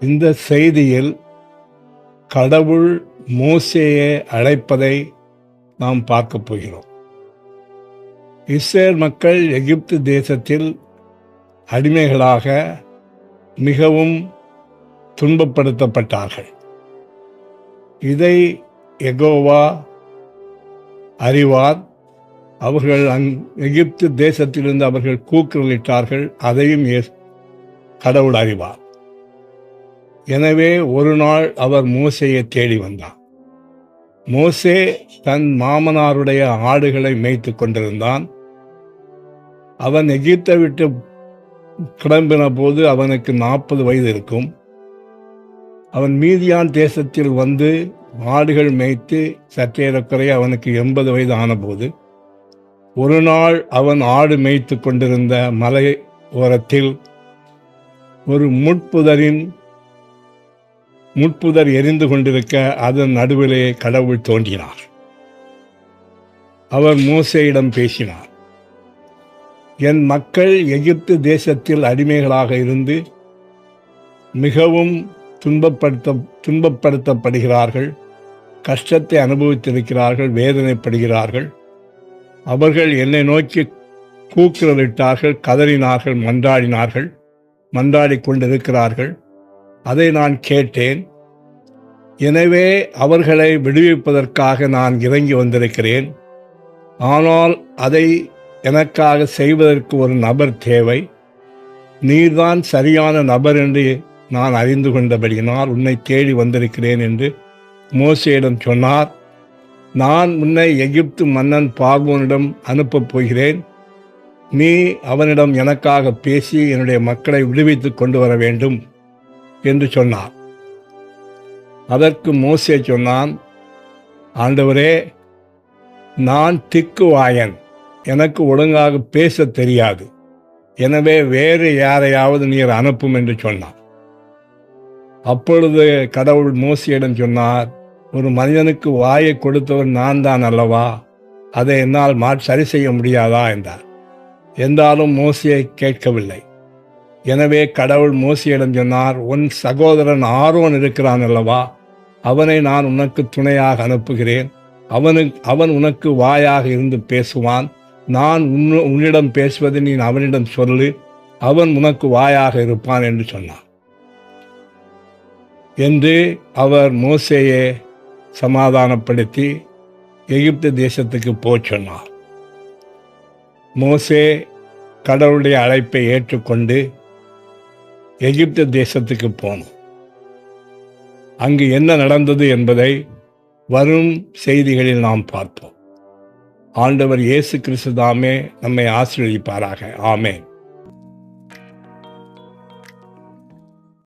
இந்த செய்தியில் கடவுள் மோசேயை அழைப்பதை நாம் பார்க்க போகிறோம். இஸ்ரேல் மக்கள் எகிப்து தேசத்தில் அடிமைகளாக மிகவும் துன்பப்படுத்தப்பட்டார்கள். இதை யெகோவா அறிவார். அவர்கள் எகிப்து தேசத்திலிருந்து அவர்கள் கூக்குரலிட்டார்கள், அதையும் கடவுள் அறிவார். எனவே ஒரு நாள் அவர் மோசேயை தேடி வந்தார். மோசே தன் மாமனாருடைய ஆடுகளை மேய்த்து கொண்டிருந்தான். அவன் எகிப்தை விட்டு கிளம்பின போது அவனுக்கு 40 வயது இருக்கும். அவன் மீதியான் தேசத்தில் வந்து ஆடுகள் மேய்த்து சற்றேறக்குறைய அவனுக்கு 80 வயது ஆனபோது ஒரு நாள் அவன் ஆடு மேய்த்து கொண்டிருந்த மலை ஓரத்தில் ஒரு முட்புதர் எரிந்து கொண்டிருக்க அதன் நடுவிலே கடவுள் தோன்றினார். அவர் மோசேயிடம் பேசினார். என் மக்கள் எகிப்து தேசத்தில் அடிமைகளாக இருந்து மிகவும் துன்பப்படுத்தப்படுகிறார்கள், கஷ்டத்தை அனுபவித்திருக்கிறார்கள், வேதனைப்படுகிறார்கள். அவர்கள் என்னை நோக்கி கூக்குரலிட்டார்கள், கதறினார்கள், மன்றாடிக் கொண்டிருக்கிறார்கள். அதை நான் கேட்டேன். எனவே அவர்களை விடுவிப்பதற்காக நான் இறங்கி வந்திருக்கிறேன். ஆனால் அதை எனக்காக செய்வதற்கு ஒரு நபர் தேவை. நீர்தான் சரியான நபர் என்று நான் அறிந்து கொண்டபடியினால் உன்னை தேடி வந்திருக்கிறேன் என்று மோசேயிடம் சொன்னார். நான் உன்னை எகிப்து மன்னன் பார்வோனிடம் அனுப்பப் போகிறேன். நீ அவனிடம் எனக்காக பேசி என்னுடைய மக்களை விடுவித்து கொண்டு வர வேண்டும் என்று சொன்னார். அதற்கு மோசே சொன்னான், ஆண்டவரே, நான் திக்குவாயன், எனக்கு ஒழுங்காக பேச தெரியாது. எனவே வேறு யாரையாவது நீர் அனுப்பும் என்று சொன்னார். அப்பொழுது கடவுள் மோசேயிடம் சொன்னார், ஒரு மனிதனுக்கு வாயை கொடுத்தவர் நான் தான் அல்லவா, அதை என்னால் சரி செய்ய முடியாதா என்றார். என்றாலும் மோசே கேட்கவில்லை. எனவே கடவுள் மோசேயிடம் சொன்னார், உன் சகோதரன் ஆரோன் இருக்கிறான் அல்லவா, அவனை நான் உனக்கு துணையாக அனுப்புகிறேன். அவன் உனக்கு வாயாக இருந்து பேசுவான். நான் உன்னிடம் பேசுவதை நீ அவனிடம் சொல்லு, அவன் உனக்கு வாயாக இருப்பான் என்று சொன்னார். என்று அவர் மோசேயை சமாதானப்படுத்தி எகிப்து தேசத்துக்கு சொன்னார். மோசே கடவுளுடைய அழைப்பை ஏற்றுக்கொண்டு எகிப்து தேசத்துக்கு போனோம். அங்கு என்ன நடந்தது என்பதை வரும் செய்திகளில் நாம் பார்ப்போம். ஆண்டவர் இயேசு கிறிஸ்து தாமே நம்மை ஆசீர்வதிப்பாராக. ஆமென்.